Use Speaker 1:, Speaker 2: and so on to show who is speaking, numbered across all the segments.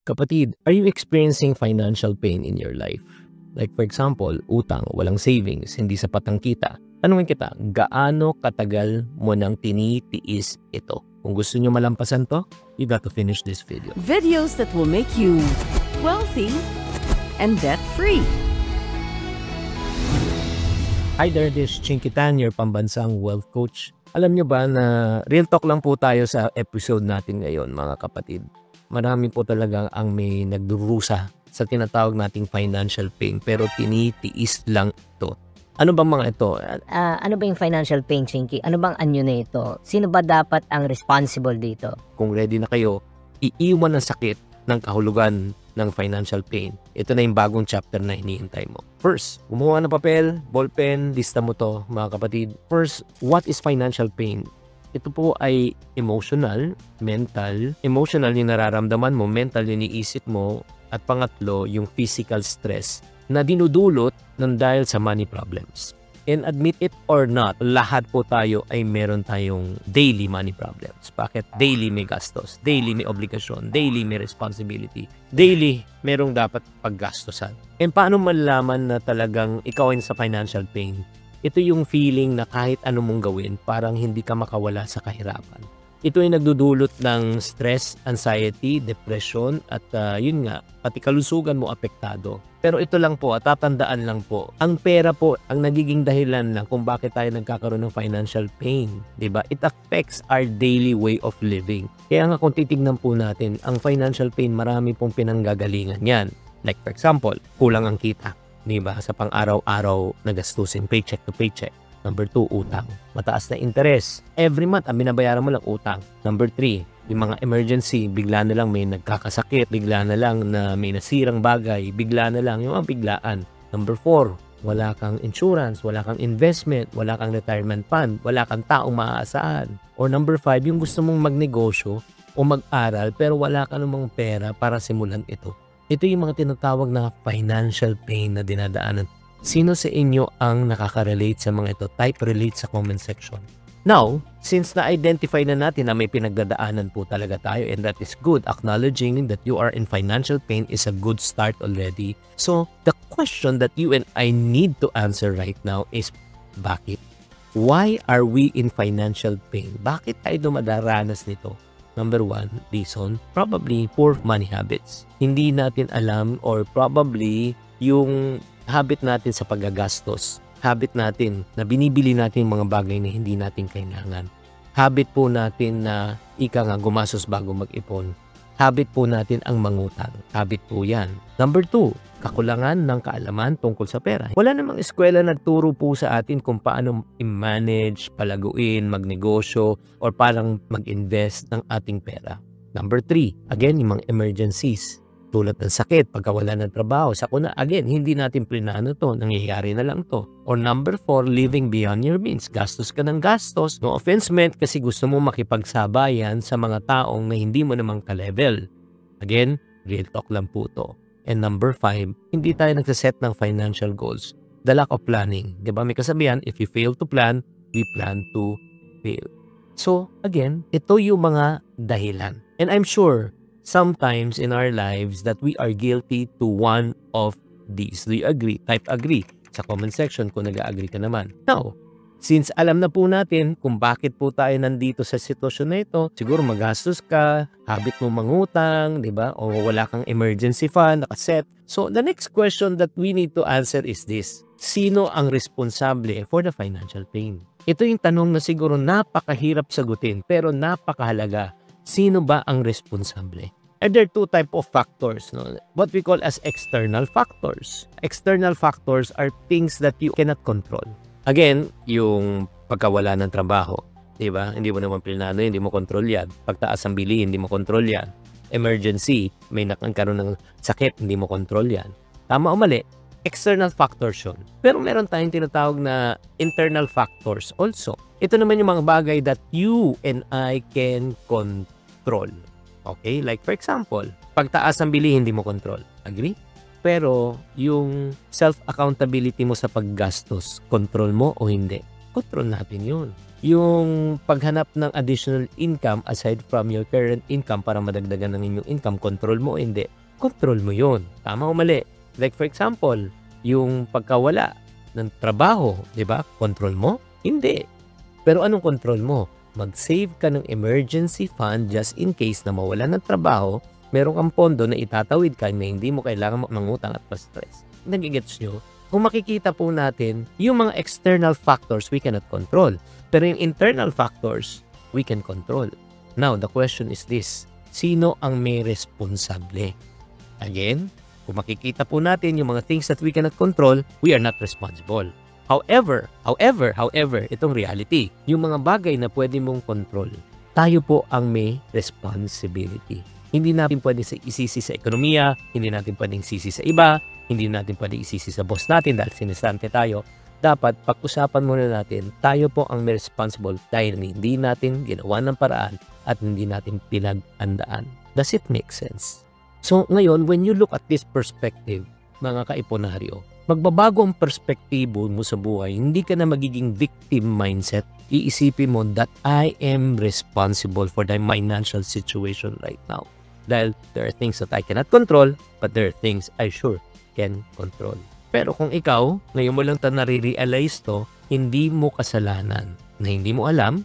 Speaker 1: Kapatid, are you experiencing financial pain in your life? Like for example, utang, walang savings, hindi sapat ang kita. Tanungin kita, gaano katagal mo nang tinitiis ito? Kung gusto nyo malampasan to, you got to finish this video.
Speaker 2: Videos that will make you wealthy and debt-free.
Speaker 1: Hi there, this is Chinky Tan, your pambansang wealth coach. Alam nyo ba na real talk lang po tayo sa episode natin ngayon, mga kapatid. Marami po talaga ang may nagdurusa sa tinatawag nating financial pain pero tinitiis lang ito. Ano bang mga ito?
Speaker 3: Ano ba yung financial pain, Chinky? Ano bang anyo na ito? Sino ba dapat ang responsible dito?
Speaker 1: Kung ready na kayo, iiwan ang sakit ng kahulugan ng financial pain. Ito na yung bagong chapter na hinihintay mo. First, gumawa ng papel, ballpen, lista mo to, mga kapatid. First, what is financial pain? Ito po ay emotional, mental. Emotional yung nararamdaman mo, mental yung iniisip mo, at pangatlo, yung physical stress na dinudulot ng dahil sa money problems. And admit it or not, lahat po tayo ay meron tayong daily money problems. Bakit? Daily may gastos, daily may obligasyon, daily may responsibility, daily merong dapat paggastosan. And paano malaman na talagang ikaw ay sa financial pain? Ito yung feeling na kahit ano mong gawin, parang hindi ka makawala sa kahirapan. Ito ay nagdudulot ng stress, anxiety, depression, at yun nga, pati kalusugan mo apektado. Pero ito lang po, at tatandaan lang po, ang pera po ang nagiging dahilan lang kung bakit tayo nagkakaroon ng financial pain. Diba? It affects our daily way of living. Kaya nga kung titignan po natin, ang financial pain marami pong pinanggagalingan yan. Like for example, kulang ang kita. Diba? Sa pang-araw-araw na gastusin, paycheck to paycheck. Number 2, utang. Mataas na interest. Every month, ang binabayaran mo lang utang. Number 3, yung mga emergency, bigla na lang may nagkakasakit, bigla na lang na may nasirang bagay, bigla na lang yung mga biglaan. Number 4, wala kang insurance, wala kang investment, wala kang retirement fund, wala kang taong maaasahan. Or number 5, yung gusto mong magnegosyo o mag-aral pero wala ka namang pera para simulan ito. Ito yung mga tinatawag na financial pain na dinadaanan. Sino sa inyo ang nakaka-relate sa mga ito? Type relate sa comment section. Now, since na-identify na natin na may pinagdadaanan po talaga tayo and that is good, acknowledging that you are in financial pain is a good start already. So, the question that you and I need to answer right now is, bakit? Why are we in financial pain? Bakit tayo dumadaranas nito? Number 1 reason, probably poor money habits. Hindi natin alam or probably yung habit natin sa paggagastos. Habit natin na binibili natin mga bagay na hindi natin kailangan. Habit po natin na ika nga gumastos bago mag-ipon. Habit po natin ang mangutang. Habit po yan. Number 2, kakulangan ng kaalaman tungkol sa pera. Wala namang eskwela nagturo po sa atin kung paano i-manage, palaguin, magnegosyo, or parang mag-invest ng ating pera. Number 3, again, yung mga emergencies. Tulad ng sakit, pagkawala ng trabaho, sakuna, again, hindi natin plinano to, nangyayari na lang to. Or number 4, living beyond your means. Gastos ka ng gastos. No offense meant kasi gusto mo makipagsabayan sa mga taong na hindi mo namang ka-level. Again, real talk lang po to. And number 5, hindi tayo nagsaset ng financial goals. The lack of planning. Diba may kasabihan, if you fail to plan, we plan to fail. So, again, ito yung mga dahilan. And I'm sure, sometimes in our lives that we are guilty to one of these. Do you agree? Type agree sa comment section kung nag-agree ka naman. Now, since alam na po natin kung bakit po tayo nandito sa sitwasyon na ito, siguro magastos ka, habit mo mangutang, di ba? O wala kang emergency fund, nakaset. So, the next question that we need to answer is this. Sino ang responsable for the financial pain? Ito yung tanong na siguro napakahirap sagutin pero napakahalaga. Sino ba ang responsable? And there are 2 type of factors, no? What we call as external factors. External factors are things that you cannot control. Again, yung pagkawala ng trabaho, di ba? Hindi mo naman plinano, hindi mo control yan. Pagtaas ang bilihin, hindi mo control yan. Emergency, may nagkaroon ng sakit, hindi mo control yan. Tama o mali? External factors yun. Pero meron tayong tinatawag na internal factors also. Ito naman yung mga bagay that you and I can control. Okay? Like for example, pagtaas ng bilihin, hindi mo control. Agree? Pero yung self-accountability mo sa paggastos, control mo o hindi? Control natin yun. Yung paghanap ng additional income aside from your current income para madagdagan ng inyong income, control mo o hindi? Control mo yun. Tama o mali? Like for example, yung pagkawala ng trabaho, di ba? Control mo? Hindi. Pero anong control mo? Mag-save ka ng emergency fund just in case na mawala ng trabaho, meron kang pondo na itatawid ka na hindi mo kailangan mangutang at pa-stress. Nagigets nyo? Kung makikita po natin, yung mga external factors we cannot control. Pero yung internal factors, we can control. Now, the question is this. Sino ang may responsable? Again, kung makikita po natin yung mga things that we cannot control, we are not responsible. However, itong reality, yung mga bagay na pwede mong control, tayo po ang may responsibility. Hindi natin pwede isisi sa ekonomiya, hindi natin pwedeng isisi sa iba, hindi natin pwede isisi sa boss natin dahil sinisante tayo. Dapat pag-usapan muna natin, tayo po ang may responsible dahil hindi natin ginawa ng paraan at hindi natin pinag-andaan. Does it make sense? So ngayon, when you look at this perspective, mga kaiponaryo, magbabago ang perspektibo mo sa buhay, hindi ka na magiging victim mindset. Iisipin mo that I am responsible for the financial situation right now. Dahil there are things that I cannot control, but there are things I sure can control. Pero kung ikaw, ngayon mo lang nare-realize to, hindi mo kasalanan na hindi mo alam,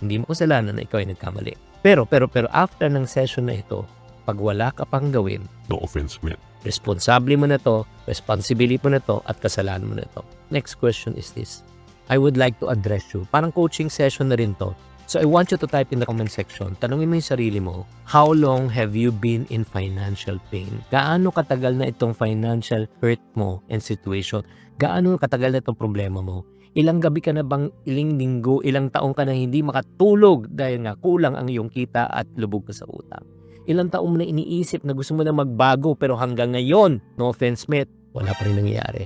Speaker 1: hindi mo kasalanan na ikaw ay nagkamali. Pero after ng session na ito, pag wala ka pang gawin,
Speaker 4: no offense meant.
Speaker 1: Responsable mo na to, responsibility mo na to, at kasalanan mo na to. Next question is this. I would like to address you. Parang coaching session na rin to. So I want you to type in the comment section. Tanungin mo yung sarili mo, how long have you been in financial pain? Gaano katagal na itong financial hurt mo and situation? Gaano katagal na itong problema mo? Ilang gabi ka na bang, ilang linggo, ilang taong ka na hindi makatulog dahil nga kulang ang iyong kita at lubog ka sa utang? Ilang taong mo na iniisip na gusto mo na magbago pero hanggang ngayon, no offense met, wala pa rin nangyayari.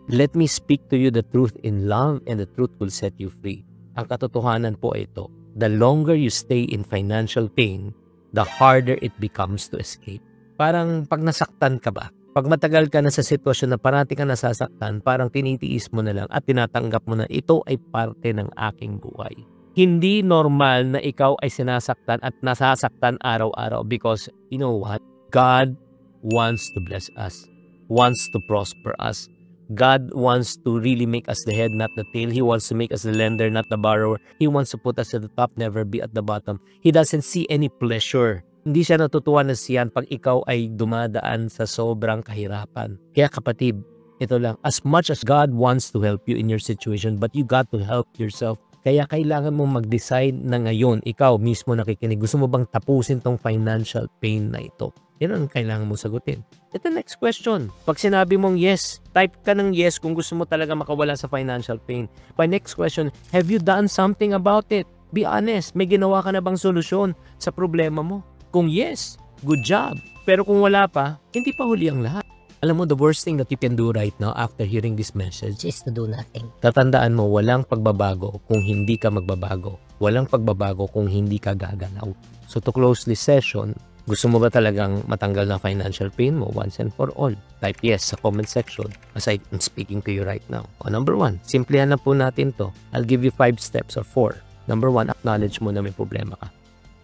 Speaker 1: Let me speak to you the truth in love and the truth will set you free. Ang katotohanan po ay ito. The longer you stay in financial pain, the harder it becomes to escape. Parang pag nasaktan ka ba? Pag matagal ka na sa sitwasyon na parati ka nasasaktan, parang tinitiis mo na lang at tinatanggap mo na ito ay parte ng aking buhay. Hindi normal na ikaw ay sinasaktan at nasasaktan araw-araw because you know what? God wants to bless us, wants to prosper us. God wants to really make us the head, not the tail. He wants to make us the lender, not the borrower. He wants to put us at the top, never be at the bottom. He doesn't see any pleasure. Hindi siya natutuwa na siyan pag ikaw ay dumadaan sa sobrang kahirapan. Kaya kapatid, ito lang. As much as God wants to help you in your situation, but you got to help yourself. Kaya kailangan mong mag-decide na ngayon, ikaw mismo nakikinig. Gusto mo bang tapusin tong financial pain na ito? Yan ang kailangan mong sagutin. Ito next question. Pag sinabi mong yes, type ka ng yes kung gusto mo talaga makawala sa financial pain. By next question, have you done something about it? Be honest, may ginawa ka na bang solusyon sa problema mo? Kung yes, good job. Pero kung wala pa, hindi pa huli ang lahat. Alam mo, the worst thing that you can do right now after hearing this message
Speaker 3: is to do nothing.
Speaker 1: Tatandaan mo, walang pagbabago kung hindi ka magbabago. Walang pagbabago kung hindi ka gagalaw. So to close this session, gusto mo ba talagang matanggal na financial pain mo once and for all? Type yes sa comment section as I'm speaking to you right now. O number 1, simplihan na po natin to. I'll give you 5 steps or 4. Number 1, acknowledge mo na may problema ka.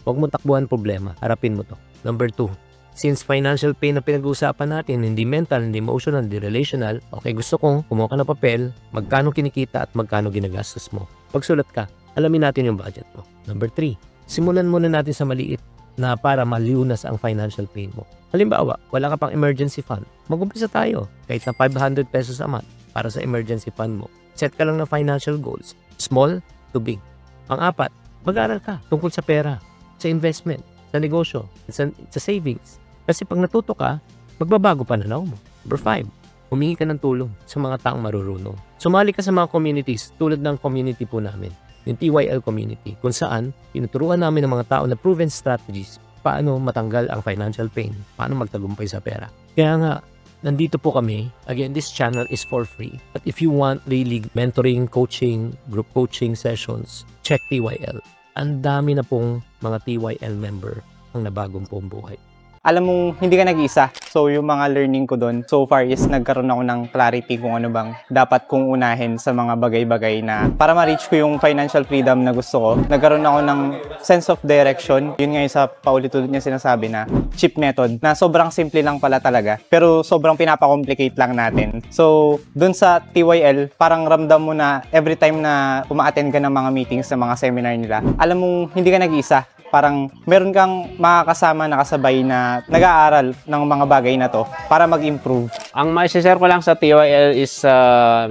Speaker 1: Huwag mo takbuhan problema, harapin mo to. Number 2, since financial pain na pinag-uusapan natin, hindi mental, hindi emotional, hindi relational, okay, gusto kong kumuha ka ng papel, magkano kinikita at magkano ginagastos mo. Pagsulat ka, alamin natin yung budget mo. Number 3, simulan muna natin sa maliit na para malunas ang financial pain mo. Halimbawa, wala ka pang emergency fund. Mag-umpisa tayo kahit na 500 pesos a month para sa emergency fund mo. Set ka lang ng financial goals, small to big. Ang 4, mag-aral ka tungkol sa pera, sa investment, sa negosyo, sa savings. Kasi pag natuto ka, magbabago pananaw mo. Number 5, humingi ka ng tulong sa mga taong marurunong. Sumali ka sa mga communities tulad ng community po namin, yung TYL community, kung saan tinuturuan namin ng mga tao na proven strategies paano matanggal ang financial pain, paano magtagumpay sa pera. Kaya nga, nandito po kami. Again, this channel is for free. But if you want really mentoring, coaching, group coaching sessions, check TYL. Ang dami na pong mga TYL member ang nabagong pong buhay.
Speaker 4: alam mong hindi ka nag-iisa. So yung mga learning ko doon so far is nagkaroon ako ng clarity kung ano bang dapat kong unahin sa mga bagay-bagay na para ma-reach ko yung financial freedom na gusto ko. Nagkaroon ako ng sense of direction. Yun nga yung sa paulit-ulit niya sinasabi na cheap method na sobrang simple lang pala talaga pero sobrang pinapakomplicate lang natin. So doon sa TYL parang ramdam mo na every time na uma-attend ka ng mga meetings, ng mga seminar nila, alam mong hindi ka nag-iisa. Parang meron kang makakasama na kasabay na nag-aaral ng mga bagay na to para mag-improve.
Speaker 5: Ang mai-share ko lang sa TYL is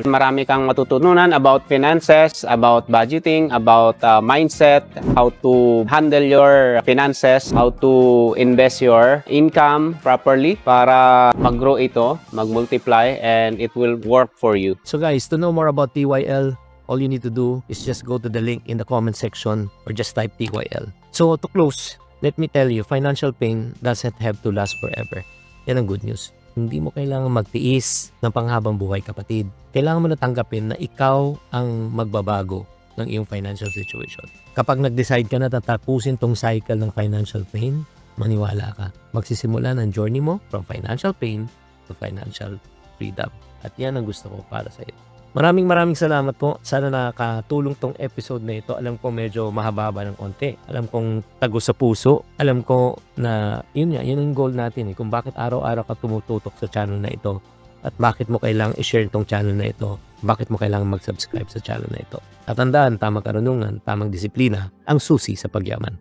Speaker 5: marami kang matututunan about finances, about budgeting, about mindset, how to handle your finances, how to invest your income properly para mag-grow ito, mag-multiply, and it will work for you.
Speaker 1: So guys, to know more about TYL, all you need to do is just go to the link in the comment section or just type TYL. So to close, let me tell you, financial pain doesn't have to last forever. Yan ang good news. Hindi mo kailangan magtiis ng panghabang buhay, kapatid. Kailangan mo na tanggapin na ikaw ang magbabago ng iyong financial situation. Kapag nag-decide ka na tatapusin tong cycle ng financial pain, maniwala ka. Magsisimula ng journey mo from financial pain to financial freedom. At yan ang gusto ko para sa iyo. Maraming salamat po. Sana nakatulong tong episode na ito. Alam ko medyo mahaba ng konti. Alam kong tago sa puso. Alam ko na yun ang goal natin. Kung bakit araw-araw ka tumututok sa channel na ito. At bakit mo kailangang i-share tong channel na ito. Bakit mo kailangang mag-subscribe sa channel na ito. At tandaan, tamang karunungan, tamang disiplina, ang susi sa pagyaman.